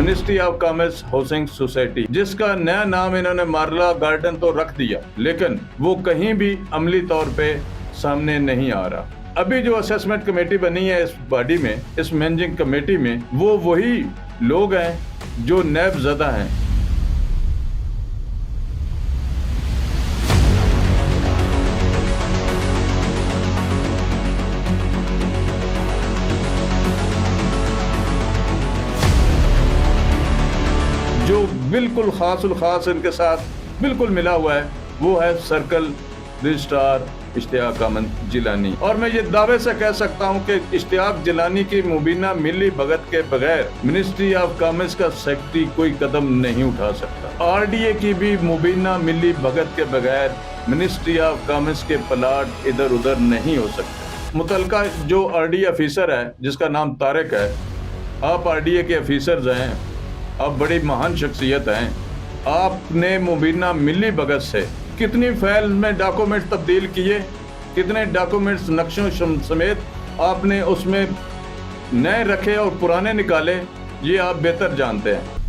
Ministry of commerce housing society, जिसका नया नाम इन्होंने मारला गार्डन तो रख दिया, लेकिन वो कहीं भी अमली तौर पे सामने नहीं आ रहा। अभी जो असेसमेंट कमेटी बनी है इस बॉडी में, इस मैनेजिंग कमेटी में, वो वही लोग हैं जो नैब ज़दा हैं। जो बिल्कुल खास इनके साथ बिल्कुल मिला हुआ है वो है सर्कल रजिस्ट्रार इश्तियाक अहमद जिलानी। और मैं ये दावे से कह सकता हूँ कि इश्तियाक जिलानी की मुबीना मिली भगत के बगैर मिनिस्ट्री ऑफ कॉमर्स का सेक्रेटरी कोई कदम नहीं उठा सकता। आरडीए की भी मुबीना मिली भगत के बगैर मिनिस्ट्री ऑफ कॉमर्स के प्लाट इधर उधर नहीं हो सकते। मुतलका जो आरडीए ऑफिसर है जिसका नाम तारिक है, आप आरडीए के ऑफिसर्स हैं, आप बड़ी महान शख्सियत हैं, आपने मुबीना मिली भगत से कितनी फाइल में डॉक्यूमेंट्स तब्दील किए, कितने डॉक्यूमेंट्स नक्शों समेत आपने उसमें नए रखे और पुराने निकाले, ये आप बेहतर जानते हैं।